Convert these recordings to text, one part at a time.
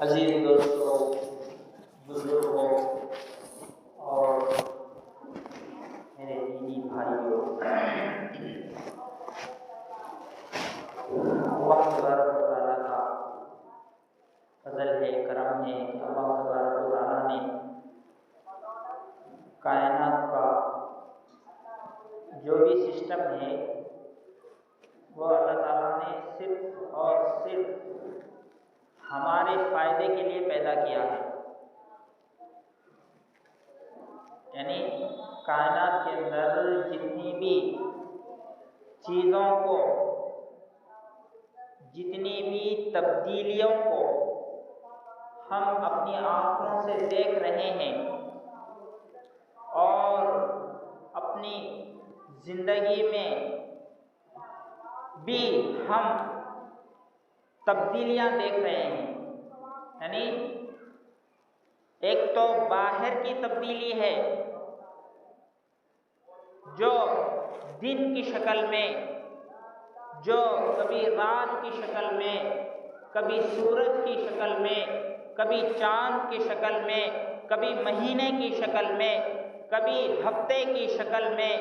अजीज दोस्तों, बुजुर्गों और मेरे दीनी भाइयों, अल्लाह तबारक व तआला का फजल है, करम है कि अल्लाह तबारक व तआला ने कायनात का जो भी सिस्टम है वो अल्लाह ताला ने सिर्फ और सिर्फ हमारे फायदे के लिए पैदा किया है। यानी कायनात के अंदर जितनी भी चीज़ों को, जितनी भी तब्दीलियों को हम अपनी आँखों से देख रहे हैं और अपनी ज़िंदगी में भी हम तब्दीलियां देख रहे हैं। यानी एक तो बाहर की तब्दीली है जो दिन की शक्ल में, जो कभी रात की शक्ल में, कभी सूरज की शक्ल में, कभी चांद की शक्ल में, कभी महीने की शक्ल में, कभी हफ्ते की शक्ल में,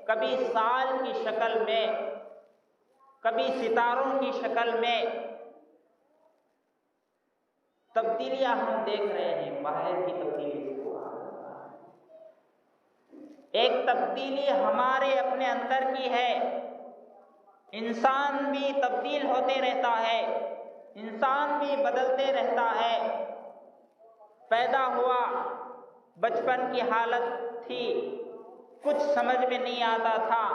कभी साल की शक्ल में, कभी सितारों की शक्ल में तब्दीलियां हम देख रहे हैं। बाहर की तब्दीली एक तब्दीली हमारे अपने अंदर की है। इंसान भी तब्दील होते रहता है, इंसान भी बदलते रहता है। पैदा हुआ, बचपन की हालत थी, कुछ समझ में नहीं आता था,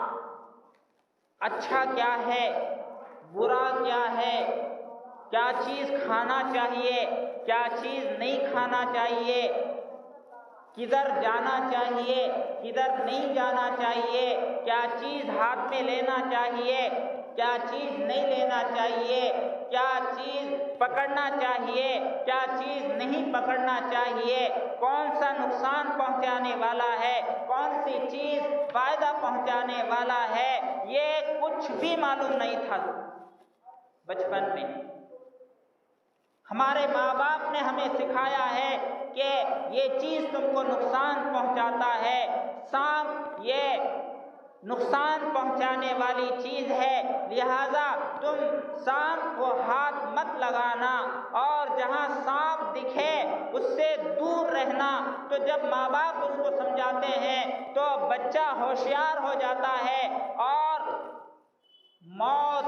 अच्छा क्या है, बुरा क्या है, क्या चीज़ खाना चाहिए, क्या चीज़ नहीं खाना चाहिए, किधर जाना चाहिए, किधर नहीं जाना चाहिए, क्या चीज़ हाथ में लेना चाहिए, क्या चीज़ नहीं लेना चाहिए, क्या चीज़ पकड़ना चाहिए, क्या चीज़ नहीं पकड़ना चाहिए, कौन सा नुकसान पहुंचाने वाला है, कौन सी चीज़ फायदा पहुंचाने वाला है, ये कुछ भी मालूम नहीं था। बचपन में हमारे माँ बाप ने हमें सिखाया है कि ये चीज़ तुमको नुकसान पहुंचाता है, सांप ये नुकसान पहुंचाने वाली चीज़ है, लिहाजा तुम सांप को हाथ मत लगाना और जहां सांप दिखे उससे दूर रहना। तो जब माँ बाप उसको समझाते हैं तो बच्चा होशियार हो जाता है और मौत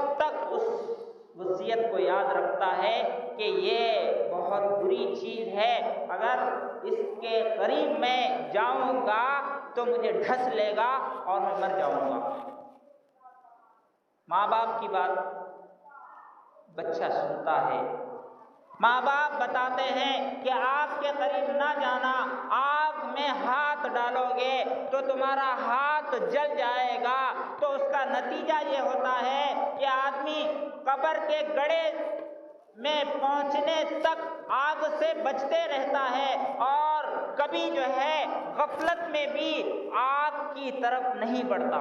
वसीयत को याद रखता है कि ये बहुत बुरी चीज़ है, अगर इसके करीब मैं जाऊंगा तो मुझे ढस लेगा और मैं मर जाऊंगा। माँ बाप की बात बच्चा सुनता है। माँ बाप बताते हैं कि आग के करीब ना जाना, आग में हाथ डालोगे तो तुम्हारा हाथ जल जाएगा। तो उसका नतीजा ये होता है कि आदमी कब्र के गड्ढे में पहुंचने तक आग से बचते रहता है और कभी जो है गफलत में भी आग की तरफ नहीं बढ़ता।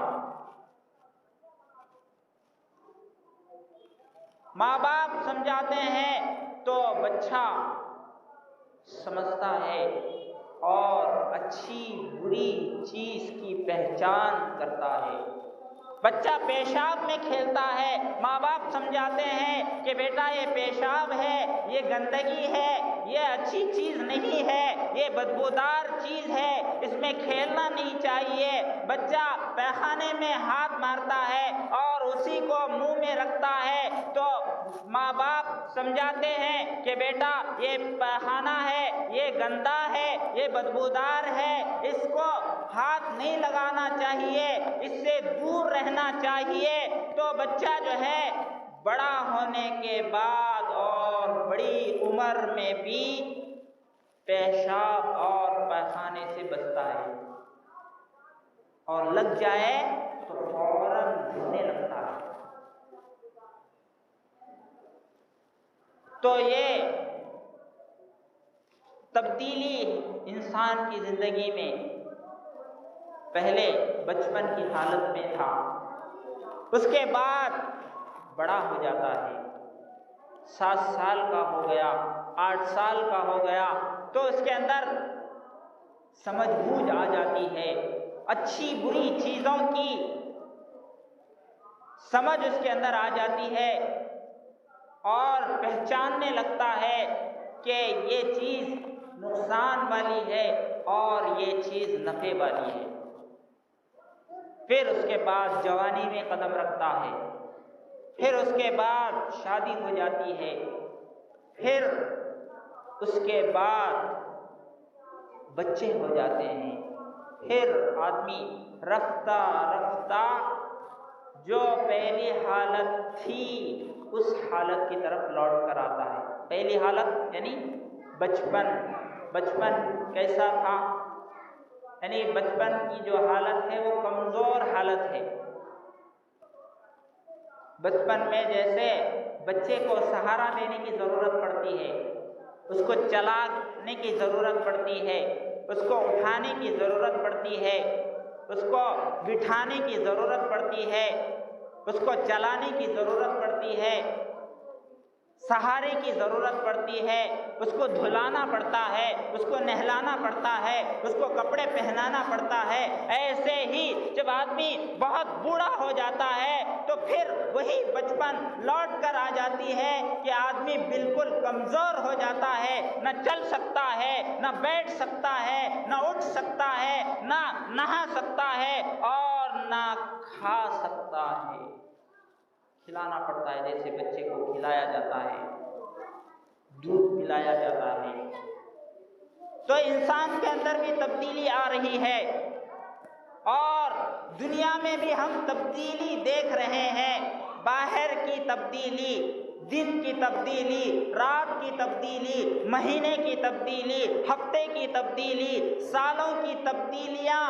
माँ बाप समझाते हैं तो बच्चा समझता है और अच्छी बुरी चीज की पहचान करता है। बच्चा पेशाब में खेलता है, माँ बाप समझाते हैं कि बेटा ये पेशाब है, ये गंदगी है, ये अच्छी चीज नहीं है, ये बदबूदार चीज है, इसमें खेलना नहीं चाहिए। बच्चा पैखाने में हाथ मारता है और उसी को मुंह में रखता है तो माँ बाप समझाते हैं कि बेटा ये पैखाना है, ये गंदा है, ये बदबूदार है, इसको हाथ नहीं लगाना चाहिए, इससे दूर रहना चाहिए। तो बच्चा जो है बड़ा होने के बाद और बड़ी उम्र में भी पेशाब और पैखाने से बचता है और लग जाए तो फौरन धोने लगता है। तो ये तब्दीली इंसान की जिंदगी में पहले बचपन की हालत में था, उसके बाद बड़ा हो जाता है, 7 साल का हो गया, 8 साल का हो गया तो उसके अंदर समझबूझ आ जाती है, अच्छी बुरी चीज़ों की समझ उसके अंदर आ जाती है और पहचानने लगता है कि ये चीज़ नुकसान वाली है और ये चीज़ नफ़े वाली है। फिर उसके बाद जवानी में कदम रखता है, फिर उसके बाद शादी हो जाती है, फिर उसके बाद बच्चे हो जाते हैं, फिर आदमी रफ्ता रफ्ता जो पहली हालत थी उस हालत की तरफ लौट कर आता है। पहली हालत यानी बचपन। बचपन कैसा था? यानी बचपन की जो हालत है वो कमज़ोर हालत है। बचपन में जैसे बच्चे को सहारा देने की ज़रूरत पड़ती है, उसको चलाने की ज़रूरत पड़ती है, उसको उठाने की ज़रूरत पड़ती है, उसको बिठाने की ज़रूरत पड़ती है, उसको चलाने की ज़रूरत पड़ती है, सहारे की ज़रूरत पड़ती है, उसको धुलाना पड़ता है, उसको नहलाना पड़ता है, उसको कपड़े पहनाना पड़ता है। ऐसे ही जब आदमी बहुत बूढ़ा हो जाता है तो फिर वही बचपन लौट कर आ जाती है कि आदमी बिल्कुल कमज़ोर हो जाता है, न चल सकता है, न बैठ सकता है, न उठ सकता है, न नहा सकता है और न खा सकता है। खिलाना पड़ता है, जैसे बच्चे को खिलाया जाता है, दूध पिलाया जाता है। तो इंसान के अंदर भी तब्दीली आ रही है और दुनिया में भी हम तब्दीली देख रहे हैं। बाहर की तब्दीली, दिन की तब्दीली, रात की तब्दीली, महीने की तब्दीली, हफ्ते की तब्दीली, सालों की तब्दीलियां,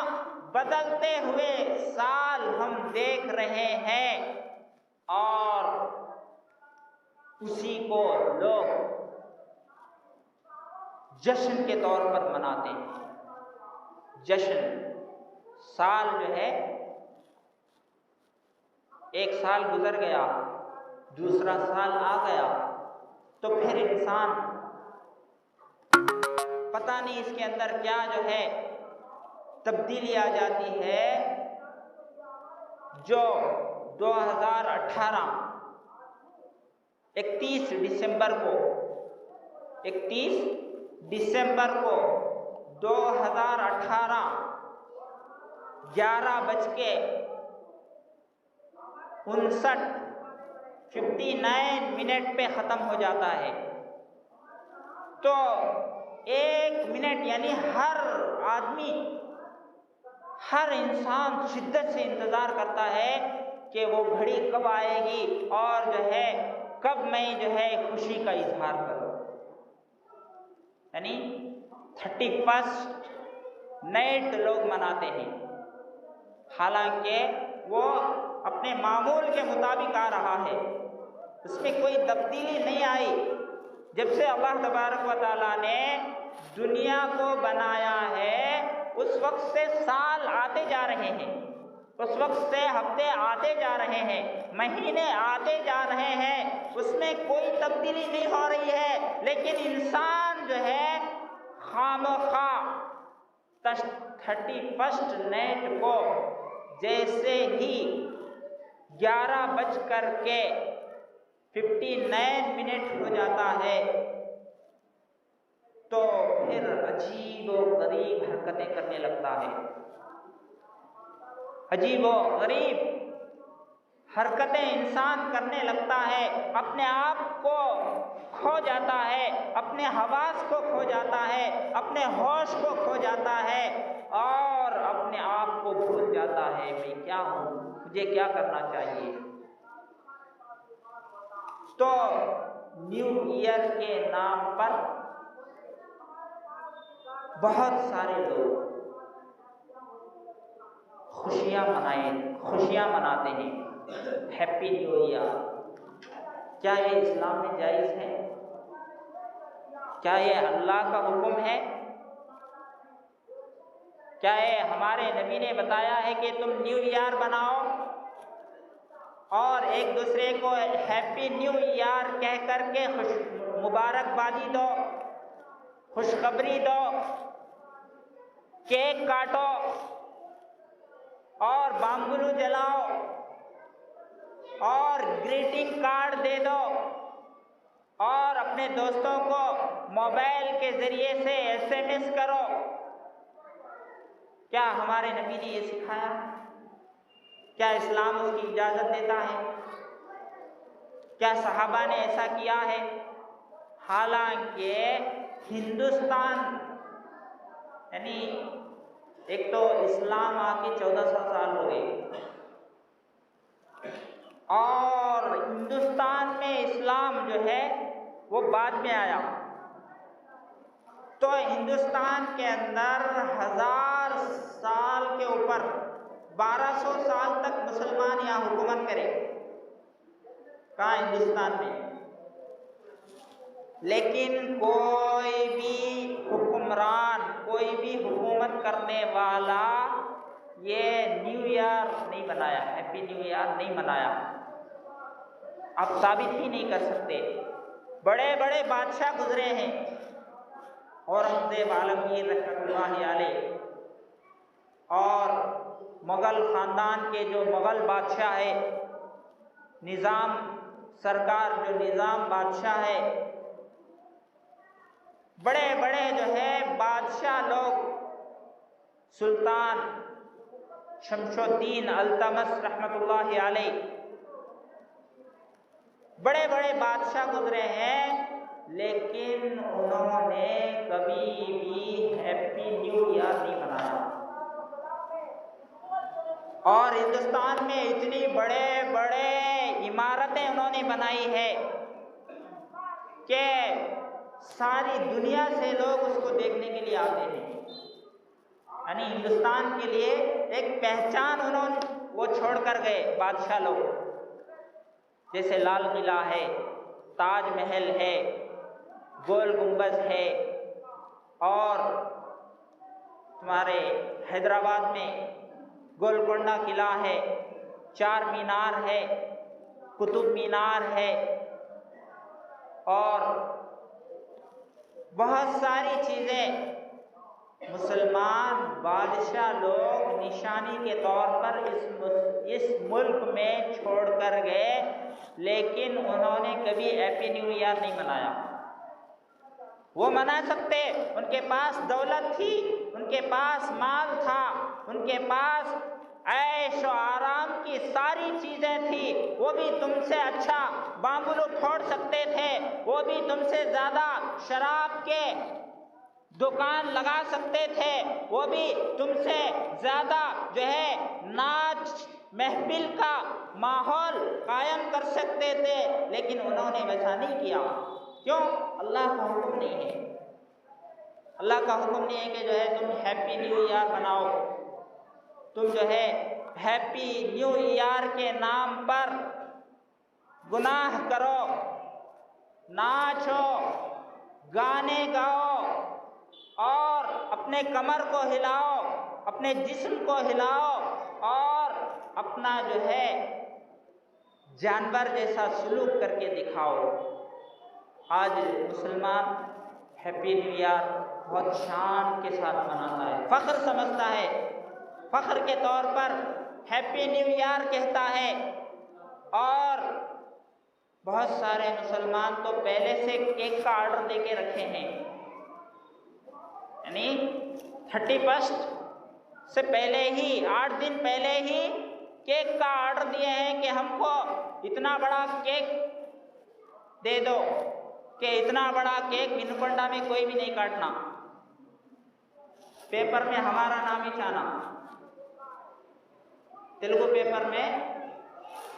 बदलते हुए साल हम देख रहे हैं और उसी को लोग जश्न के तौर पर मनाते हैं। जश्न, साल जो है, एक साल गुजर गया, दूसरा साल आ गया तो फिर इंसान पता नहीं इसके अंदर क्या जो है तब्दीली आ जाती है। जो 2018 31 दिसंबर को 2018 11:59 59 मिनट पे ख़त्म हो जाता है। तो 1 मिनट यानी हर आदमी, हर इंसान शिद्दत से इंतज़ार करता है कि वो घड़ी कब आएगी और जो है कब मैं जो है खुशी का इजहार करूँ। यानी 31st नाइट लोग मनाते हैं, हालांकि वो अपने मामूल के मुताबिक आ रहा है, उसमें कोई तब्दीली नहीं आई। जब से अल्लाह तबारक व तआला ने दुनिया को बनाया है उस वक्त से साल आते जा रहे हैं, उस वक्त से हफ्ते आते जा रहे हैं, महीने आते जा रहे हैं, उसमें कोई तब्दीली नहीं हो रही है। लेकिन इंसान जो है खामखा 31st नाइट को जैसे ही 11 बज कर के 59 मिनट हो जाता है तो फिर अजीब व गरीब हरकतें करने लगता है, अजीब व गरीब हरकतें इंसान करने लगता है, अपने आप को खो जाता है, अपने हवास को खो जाता है, अपने होश को खो जाता है और अपने आप को भूल जाता है मैं क्या हूँ, मुझे क्या करना चाहिए। तो न्यू ईयर के नाम पर बहुत सारे लोग खुशियाँ मनाते हैं, हैप्पी न्यू ईयर। क्या ये इस्लाम में जायज़ है? क्या ये अल्लाह का हुक्म है? क्या ये हमारे नबी ने बताया है कि तुम न्यू ईयर बनाओ और एक दूसरे को हैप्पी न्यू ईयर कह करके मुबारकबादी दो, खुशखबरी दो, केक काटो और बाम्बुलू जलाओ और ग्रीटिंग कार्ड दे दो और अपने दोस्तों को मोबाइल के ज़रिए से SMS करो? क्या हमारे नबी ने ये सिखाया? क्या इस्लाम उसकी इजाज़त देता है? क्या सहाबा ने ऐसा किया है? हालांकि हिंदुस्तान यानी एक तो इस्लाम आके 1400 साल हो गए और हिंदुस्तान में इस्लाम जो है वो बाद में आया, तो हिंदुस्तान के अंदर 1000 साल के ऊपर 1200 साल तक मुसलमान यहाँ हुकूमत करे, कहाँ हिंदुस्तान में। लेकिन कोई भी हुक्मरान, कोई भी हुकूमत करने वाला ये न्यू ईयर नहीं बनाया, हैप्पी न्यू ईयर नहीं मनाया। आप साबित ही नहीं कर सकते। बड़े बड़े बादशाह गुजरे हैं, औरंगज़ेब आलमगीर रहमतुल्लाहि अलैह और मुग़ल ख़ानदान के जो मुग़ल बादशाह है, निज़ाम सरकार जो निज़ाम बादशाह है, बड़े बड़े जो है बादशाह लोग, सुल्तान शमशुद्दीन अल्तमस रहमतुल्लाहि अलैह, बड़े बड़े बादशाह गुजरे हैं, लेकिन उन्होंने कभी भी हैप्पी न्यू ईयर नहीं मनाया। और हिंदुस्तान में इतनी बड़े बड़े इमारतें उन्होंने बनाई है कि सारी दुनिया से लोग उसको देखने के लिए आते हैं। यानी हिंदुस्तान के लिए एक पहचान उन्होंने वो छोड़ कर गए बादशाह लोग, जैसे लाल किला है, ताजमहल है, गोल गुंबज है और तुम्हारे हैदराबाद में गोलकोंडा किला है, चार मीनार है, कुतुब मीनार है और बहुत सारी चीज़ें मुसलमान बादशाह लोग निशानी के तौर पर इस मुल्क में छोड़ कर गए, लेकिन उन्होंने कभी हैप्पी न्यू ईयर नहीं मनाया। वो मना सकते, उनके पास दौलत थी, उनके पास माल था, उनके पास ऐश और आराम की सारी चीजें थी, वो भी तुमसे अच्छा बांबुलू फोड़ सकते थे, वो भी तुमसे ज्यादा शराब के दुकान लगा सकते थे, वो भी तुमसे ज्यादा जो है नाच महफिल का माहौल कायम कर सकते थे, लेकिन उन्होंने वैसा नहीं किया। क्यों? अल्लाह का हुक्म नहीं है। अल्लाह का हुक्म नहीं है कि जो है तुम हैप्पी न्यू ईयर मनाओ, तुम जो है हैप्पी न्यू ईयर के नाम पर गुनाह करो, नाचो, गाने गाओ और अपने कमर को हिलाओ, अपने जिस्म को हिलाओ और अपना जो है जानवर जैसा सलूक करके दिखाओ। आज मुसलमान हैप्पी न्यू ईयर बहुत शान के साथ मनाता है, फख्र समझता है, फख्र के तौर पर हैप्पी न्यू ईयर कहता है। और बहुत सारे मुसलमान तो पहले से केक का ऑर्डर देके रखे हैं, यानी 31 से पहले ही 8 दिन पहले ही केक का ऑर्डर दिए हैं कि हमको इतना बड़ा केक दे दो, कि इतना बड़ा केक विनुकोंडा में कोई भी नहीं काटना, पेपर में हमारा नाम ही छाना, तेलुगु पेपर में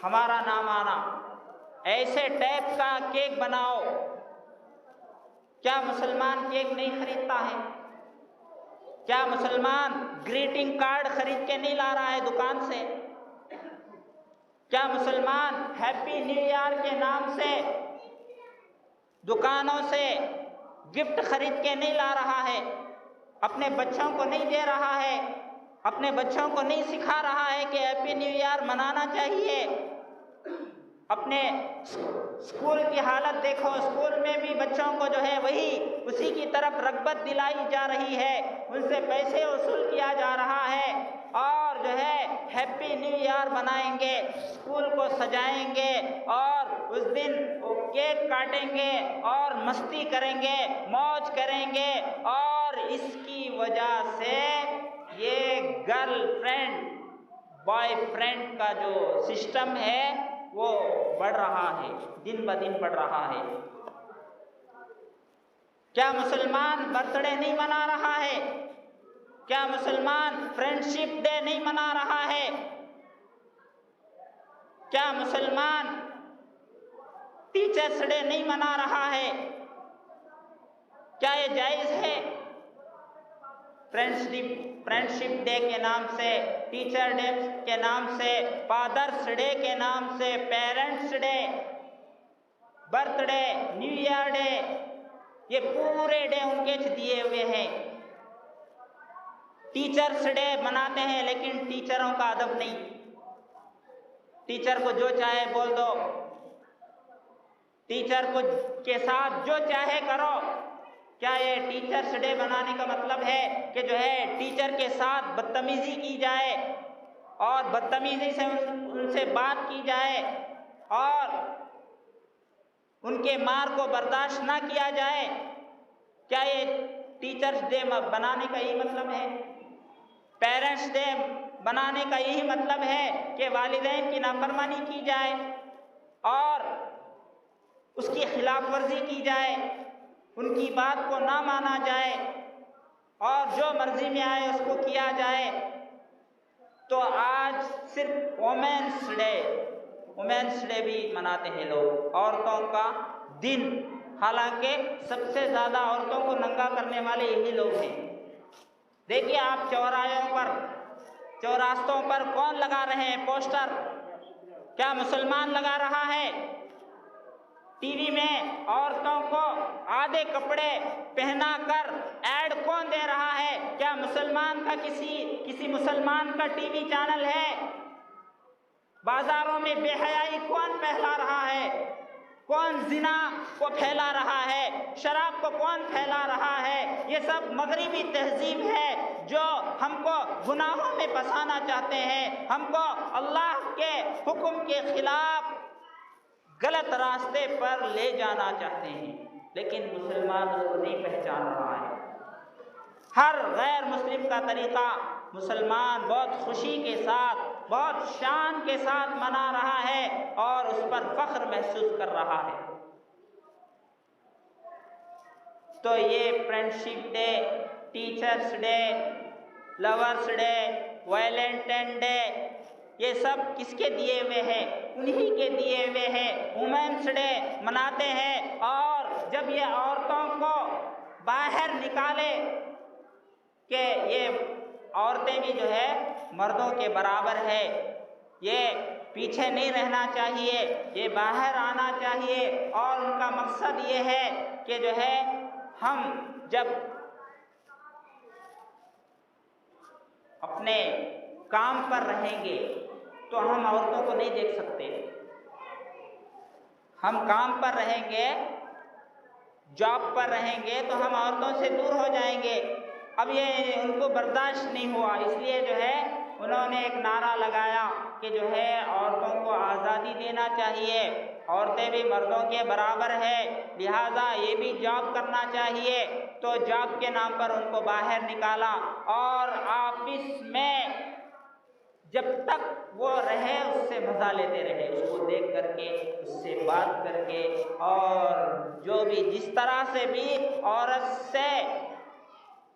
हमारा नाम आना, ऐसे टाइप का केक बनाओ। क्या मुसलमान केक नहीं खरीदता है? क्या मुसलमान ग्रीटिंग कार्ड खरीद के नहीं ला रहा है दुकान से? क्या मुसलमान हैप्पी न्यू ईयर के नाम से दुकानों से गिफ्ट खरीद के नहीं ला रहा है? अपने बच्चों को नहीं दे रहा है, अपने बच्चों को नहीं सिखा रहा है कि हैप्पी न्यू ईयर मनाना चाहिए। अपने स्कूल की हालत देखो, स्कूल में भी बच्चों को जो है वही उसी की तरफ रग़बत दिलाई जा रही है, उनसे पैसे वसूल किया जा रहा है और जो है हैप्पी न्यू ईयर मनाएंगे, स्कूल को सजाएंगे और उस दिन वो केक काटेंगे और मस्ती करेंगे, मौज करेंगे। और इसकी वजह से ये गर्लफ्रेंड बॉयफ्रेंड का जो सिस्टम है वो बढ़ रहा है, दिन ब दिन बढ़ रहा है। क्या मुसलमान बर्थडे नहीं मना रहा है? क्या मुसलमान फ्रेंडशिप डे नहीं मना रहा है? क्या मुसलमान टीचर्स डे नहीं मना रहा है? क्या ये जायज है? फ्रेंडशिप डे के नाम से, टीचर डे के नाम से, फादर्स डे के नाम से, parents day, birthday, new year day, ये पूरे डे उनके दिए हुए हैं। टीचर्स डे मनाते हैं लेकिन टीचरों का अदब नहीं, टीचर को जो चाहे बोल दो, टीचर को के साथ जो चाहे करो। क्या ये टीचर्स डे बनाने का मतलब है कि जो है टीचर के साथ बदतमीजी की जाए और बदतमीजी से उनसे बात की जाए और उनके मार को बर्दाश्त ना किया जाए? क्या ये टीचर्स डे बनाने का यही मतलब है? पेरेंट्स डे बनाने का यही मतलब है कि वालिदैन की नाफरमानी की जाए और उसकी खिलाफ वर्जी की जाए, उनकी बात को ना माना जाए और जो मर्जी में आए उसको किया जाए? तो आज सिर्फ वुमेन्स डे भी मनाते हैं लोग, औरतों का दिन। हालांकि सबसे ज़्यादा औरतों को नंगा करने वाले यही लोग हैं। देखिए आप चौराहों पर, चौरास्तों पर कौन लगा रहे हैं पोस्टर? क्या मुसलमान लगा रहा है? टीवी में औरतों को आधे कपड़े पहनाकर ऐड कौन दे रहा है? क्या मुसलमान का किसी मुसलमान का टीवी चैनल है? बाजारों में बेहयाई कौन फैला रहा है? कौन जिना को फैला रहा है? शराब को कौन फैला रहा है? ये सब मगरिबी तहजीब है जो हमको गुनाहों में फंसाना चाहते हैं, हमको अल्लाह के हुक्म के खिलाफ गलत रास्ते पर ले जाना चाहते हैं, लेकिन मुसलमान उसको नहीं पहचान रहा है। हर गैर मुस्लिम का तरीका मुसलमान बहुत खुशी के साथ, बहुत शान के साथ मना रहा है और उस पर फख्र महसूस कर रहा है। तो ये friendship day, teachers day, lovers day, Valentine day, ये सब किसके दिए हुए हैं? उन्हीं के दिए हुए हैं। वुमेन्स डे मनाते हैं और जब ये औरतों को बाहर निकाले कि ये औरतें भी जो है मर्दों के बराबर है, ये पीछे नहीं रहना चाहिए, ये बाहर आना चाहिए, और उनका मकसद ये है कि जो है हम जब अपने काम पर रहेंगे तो हम औरतों को नहीं देख सकते। हम काम पर रहेंगे, जॉब पर रहेंगे तो हम औरतों से दूर हो जाएंगे। अब ये उनको बर्दाश्त नहीं हुआ, इसलिए जो है उन्होंने एक नारा लगाया कि जो है औरतों को आज़ादी देना चाहिए, औरतें भी मर्दों के बराबर है, लिहाजा ये भी जॉब करना चाहिए। तो जॉब के नाम पर उनको बाहर निकाला और ऑफिस में जब तक वो रहे उससे मज़ा लेते रहे, उसको देख करके, उससे बात करके, और जो भी जिस तरह से भी औरत से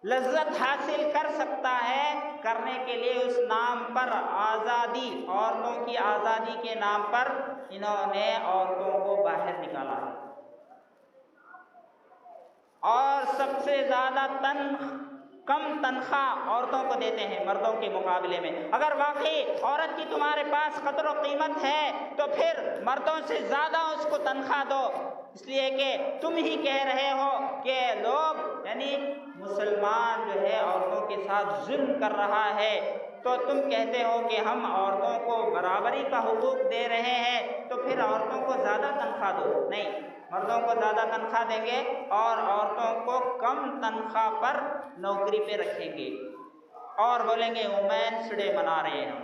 लज्जत हासिल कर सकता है करने के लिए उस नाम पर आज़ादी, औरतों की आज़ादी के नाम पर इन्होंने औरतों को बाहर निकाला है। और सबसे ज़्यादा कम तनख्वाह औरतों को देते हैं मर्दों के मुकाबले में। अगर वाकई औरत की तुम्हारे पास कदर और कीमत है तो फिर मर्दों से ज़्यादा उसको तनख्वाह दो, इसलिए कि तुम ही कह रहे हो कि लोग यानी मुसलमान जो है औरतों के साथ जुल्म कर रहा है, तो तुम कहते हो कि हम औरतों को बराबरी का हुकूक दे रहे हैं, तो फिर औरतों को ज़्यादा तनख्वाह दो। नहीं, मर्दों को ज़्यादा तनख्वाह देंगे और औरतों को कम तनख्वाह पर नौकरी पे रखेंगे और बोलेंगे वुमेन्स डे मना रहे हैं हम।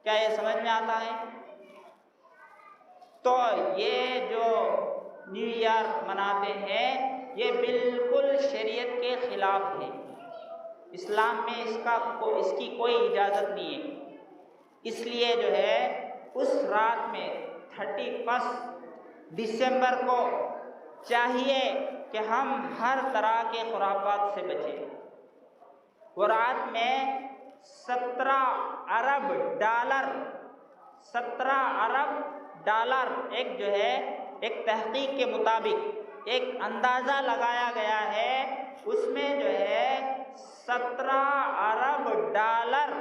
क्या ये समझ में आता है? तो ये जो न्यू ईयर मनाते हैं ये बिल्कुल शरीयत के खिलाफ है। इस्लाम में इसकी कोई इजाज़त नहीं है। इसलिए जो है उस रात में 31 दिसंबर को चाहिए कि हम हर तरह के खुराफात से बचें। वो रात में 17 अरब डॉलर एक जो है एक तहकीक के मुताबिक एक अंदाज़ा लगाया गया है, उसमें जो है 17 अरब डॉलर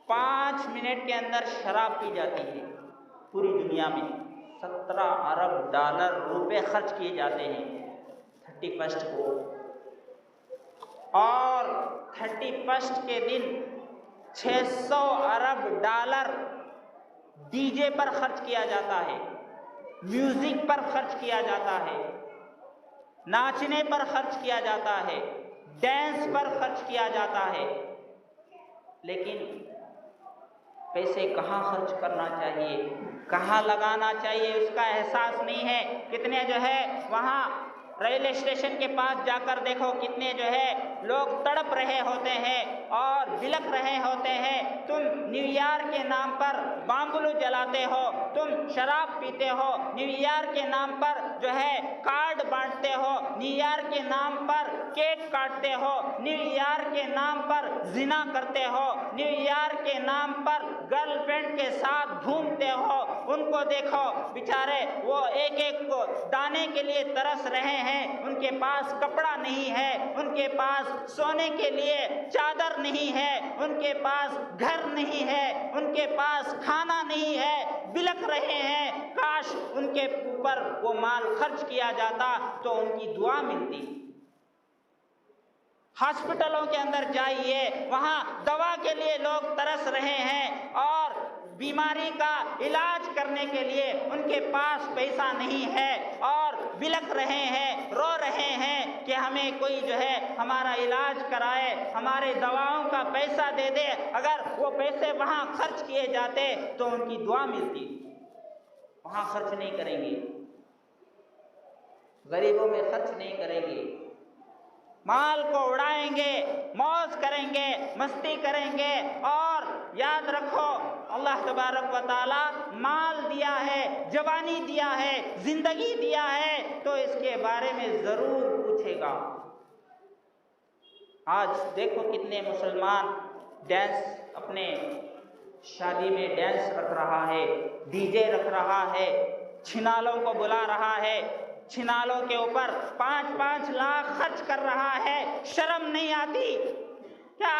5 मिनट के अंदर शराब पी जाती है पूरी दुनिया में। 17 अरब डॉलर रुपए खर्च किए जाते हैं 31 को, और 31 के दिन 600 अरब डॉलर डीजे पर खर्च किया जाता है, म्यूजिक पर खर्च किया जाता है, नाचने पर खर्च किया जाता है, डांस पर खर्च किया जाता है। लेकिन पैसे कहाँ खर्च करना चाहिए, कहाँ लगाना चाहिए उसका एहसास नहीं है। कितने जो है वहाँ रेलवे स्टेशन के पास जाकर देखो, कितने जो है लोग तड़प रहे होते हैं और बिलख रहे होते हैं। तुम न्यू ईयर के नाम पर बाम्बुलू जलाते हो, तुम शराब पीते हो, न्यू ईयर के नाम पर जो है कार्ड बांटते हो, न्यू ईयर के नाम पर केक काटते हो, न्यू ईयर के नाम पर जिना करते हो, न्यू ईयर के नाम पर गर्लफ्रेंड के साथ घूमते हो। उनको देखो बेचारे, वो एक एक को दाने के लिए तरस रहे हैं, उनके पास कपड़ा नहीं है, उनके पास सोने के लिए चादर नहीं है, उनके पास घर नहीं है, उनके पास खाना नहीं है, बिलख रहे हैं। काश उनके ऊपर वो माल खर्च किया जाता तो उनकी दुआ मिलती। हॉस्पिटलों के अंदर जाइए, वहाँ दवा के लिए लोग तरस रहे हैं और बीमारी का इलाज करने के लिए उनके पास पैसा नहीं है और बिलख रहे हैं, रो रहे हैं कि हमें कोई जो है हमारा इलाज कराए, हमारे दवाओं का पैसा दे दे। अगर वो पैसे वहाँ खर्च किए जाते तो उनकी दुआ मिलती। वहाँ खर्च नहीं करेंगे, गरीबों में खर्च नहीं करेंगे, माल को उड़ाएंगे, मौज करेंगे, मस्ती करेंगे। और याद रखो, अल्लाह तबारक व तआला माल दिया है, जवानी दिया है, जिंदगी दिया है, तो इसके बारे में ज़रूर पूछेगा। आज देखो कितने मुसलमान डांस, अपने शादी में डांस रख रहा है, डीजे रख रहा है, छिनालों को बुला रहा है, छिनालों के ऊपर 5-5 लाख खर्च कर रहा है। शर्म नहीं आती क्या?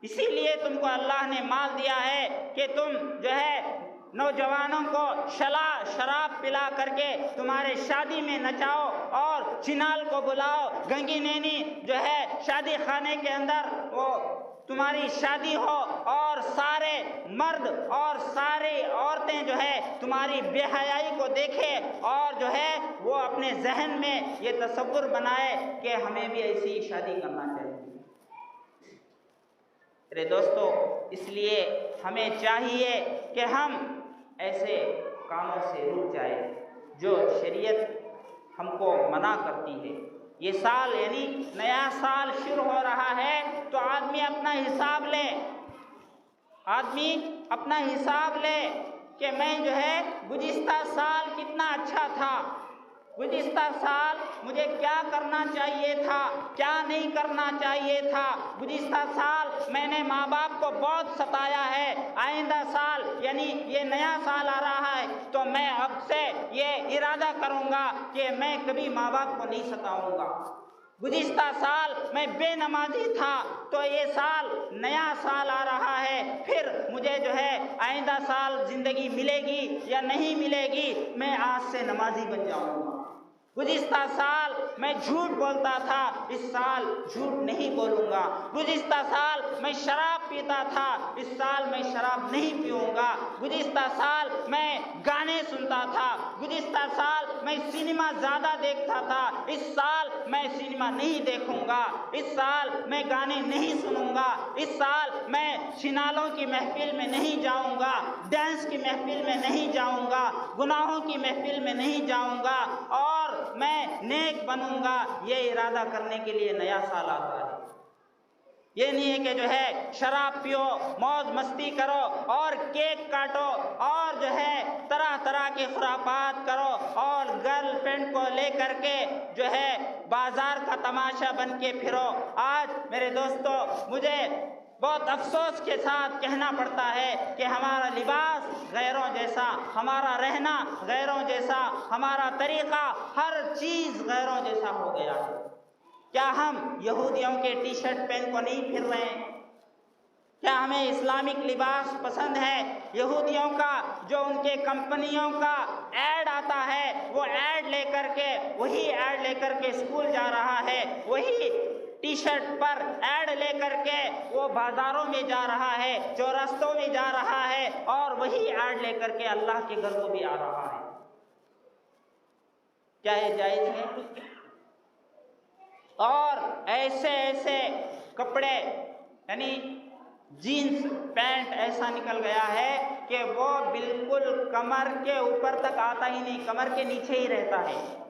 इसीलिए तुमको अल्लाह ने माल दिया है कि तुम जो है नौजवानों को शराब पिला करके तुम्हारे शादी में नचाओ और चिनाल को बुलाओ, गंगी नैनी जो है शादी खाने के अंदर वो तुम्हारी शादी हो और सारे मर्द और सारी औरतें जो है तुम्हारी बेहयाई को देखें और जो है वो अपने जहन में ये तसव्वुर बनाए कि हमें भी ऐसी शादी करना चाहिए। मेरे दोस्तों, इसलिए हमें चाहिए कि हम ऐसे कामों से रुक जाए जो शरीयत हमको मना करती है। ये साल यानी नया साल शुरू हो रहा है तो आदमी अपना हिसाब ले, आदमी अपना हिसाब ले कि मैं जो है गुज़िश्ता साल कितना अच्छा था, गुज़िश्ता साल मुझे क्या करना चाहिए था, क्या नहीं करना चाहिए था। गुज़िश्ता साल मैंने माँ बाप को बहुत सताया है, आइंदा साल यानी ये नया साल आ रहा है तो मैं अब से ये इरादा करूँगा कि मैं कभी माँ बाप को नहीं सताऊँगा। गुज़िश्ता साल मैं बेनमाजी था तो ये साल नया साल आ रहा है, फिर मुझे जो है आइंदा साल ज़िंदगी मिलेगी या नहीं मिलेगी, मैं आज से नमाजी बन जाऊँगा। गुज़िश्ता साल मैं झूठ बोलता था, इस साल झूठ नहीं बोलूँगा। गुज़िश्ता साल मैं शराब पीता था, इस साल मैं शराब नहीं पीऊँगा। गुज़िश्ता साल मैं गाने सुनता था, गुज़िश्ता साल मैं सिनेमा ज़्यादा देखता था, इस साल मैं सिनेमा नहीं देखूँगा। इस साल मैं गाने नहीं सुनूँगा, इस साल मैं छिनालों की महफिल में नहीं जाऊँगा, डांस की महफिल में नहीं जाऊँगा, गुनाहों की महफिल में नहीं जाऊँगा और मैं नेक बनूंगा। ये इरादा करने के लिए नया साल आता है। ये नहीं है कि जो है शराब पियो, मौज मस्ती करो और केक काटो और जो है तरह तरह के खुरापात करो और गर्लफ्रेंड को लेकर के जो है बाजार का तमाशा बन के फिरो। आज मेरे दोस्तों, मुझे बहुत अफसोस के साथ कहना पड़ता है कि हमारा लिबास गैरों जैसा, हमारा रहना गैरों जैसा, हमारा तरीक़ा, हर चीज़ गैरों जैसा हो गया है। क्या हम यहूदियों के टी शर्ट पहन को नहीं फिर रहे हैं? क्या हमें इस्लामिक लिबास पसंद है? यहूदियों का जो उनके कंपनियों का ऐड आता है, वो ऐड लेकर के, वही ऐड लेकर के स्कूल जा रहा है, वही टी शर्ट पर ऐड लेकर के वो बाजारों में जा रहा है, चौरास्तों में जा रहा है और वही ऐड लेकर के अल्लाह के घर को भी आ रहा है। क्या ये जायज़ है? और ऐसे ऐसे कपड़े यानी जीन्स पैंट ऐसा निकल गया है कि वो बिल्कुल कमर के ऊपर तक आता ही नहीं, कमर के नीचे ही रहता है।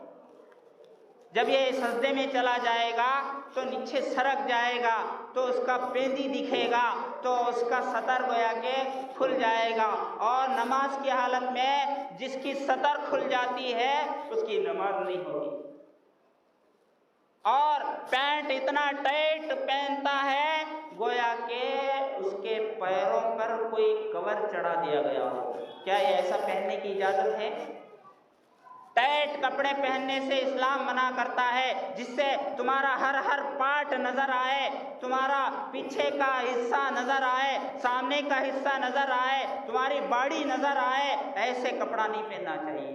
जब ये सजदे में चला जाएगा तो नीचे सरक जाएगा तो उसका पेंदी दिखेगा तो उसका सतर गोया के खुल जाएगा। और नमाज की हालत में जिसकी सतर खुल जाती है उसकी नमाज नहीं होती। और पैंट इतना टाइट पहनता है गोया के उसके पैरों पर कोई कवर चढ़ा दिया गया हो। क्या ये ऐसा पहनने की इजाज़त है? टाइट कपड़े पहनने से इस्लाम मना करता है, जिससे तुम्हारा हर पार्ट नज़र आए, तुम्हारा पीछे का हिस्सा नज़र आए, सामने का हिस्सा नज़र आए, तुम्हारी बॉडी नज़र आए। ऐसे कपड़ा नहीं पहनना चाहिए।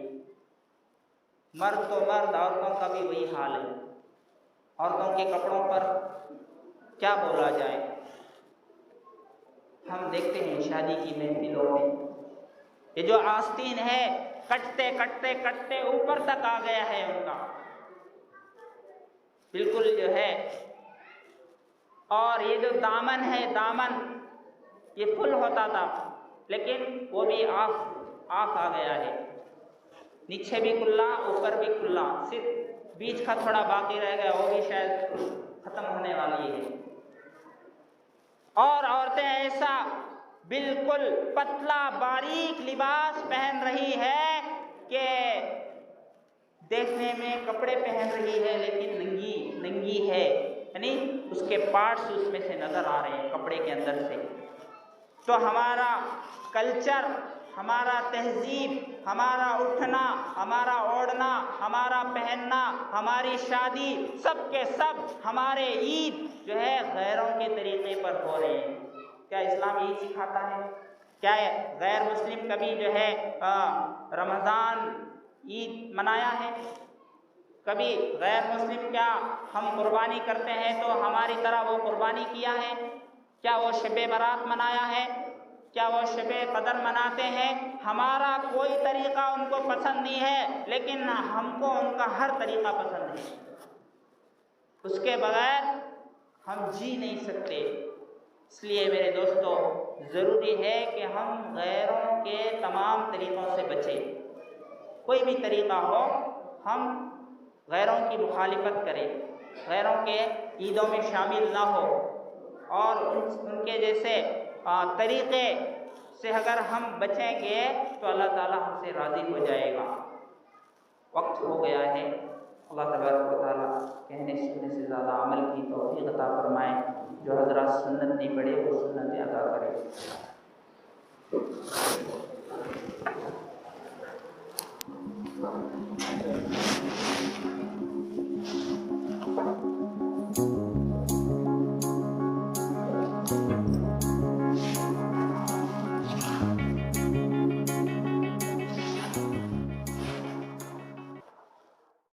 मर्द तो मर्द, औरतों का भी वही हाल है। औरतों के कपड़ों पर क्या बोला जाए। हम देखते हैं शादी की महफिलों में ये जो आस्तीन है कटते कटते कटते ऊपर तक आ गया है उनका, बिल्कुल जो है। और ये जो दामन है, दामन ये फुल होता था लेकिन वो भी ऑफ आ गया है। नीचे भी खुला, ऊपर भी खुला, सिर्फ बीच का थोड़ा बाकी रह गया, वो भी शायद खत्म होने वाली है। और औरतें ऐसा बिल्कुल पतला बारीक लिबास पहन रही है कि देखने में कपड़े पहन रही है लेकिन नंगी है, यानी उसके पार्ट्स उसमें से नजर आ रहे हैं कपड़े के अंदर से। तो हमारा कल्चर, हमारा तहजीब, हमारा उठना, हमारा ओढ़ना, हमारा पहनना, हमारी शादी, सब के सब हमारे ईद जो है गैरों के तरीके पर हो रहे हैं। क्या इस्लाम ईद सिखाता है? क्या गैर मुस्लिम कभी जो है रमज़ान ईद मनाया है? कभी गैर मुस्लिम, क्या हम कुर्बानी करते हैं तो हमारी तरह वो कुर्बानी किया है? क्या वो शबे बारात मनाया है? क्या वो शबे कदर मनाते हैं? हमारा कोई तरीक़ा उनको पसंद नहीं है, लेकिन हमको उनका हर तरीक़ा पसंद है। उसके बगैर हम जी नहीं सकते। इसलिए मेरे दोस्तों, ज़रूरी है कि हम गैरों के तमाम तरीक़ों से बचें। कोई भी तरीक़ा हो, हम गैरों की मुखालिफत करें, गैरों के ईदों में शामिल ना हो, और उनके जैसे तरीक़े से अगर हम बचेंगे तो अल्लाह ताला हमसे राज़ी हो जाएगा। वक्त हो गया है। अल्लाह तबारक व तआला कहने सुनने से ज़्यादा अमल की तौफ़ीक़ अता फरमाए। जो हज़रात सुन्नत नहीं पढ़े वो सुन्नतें अदा करें।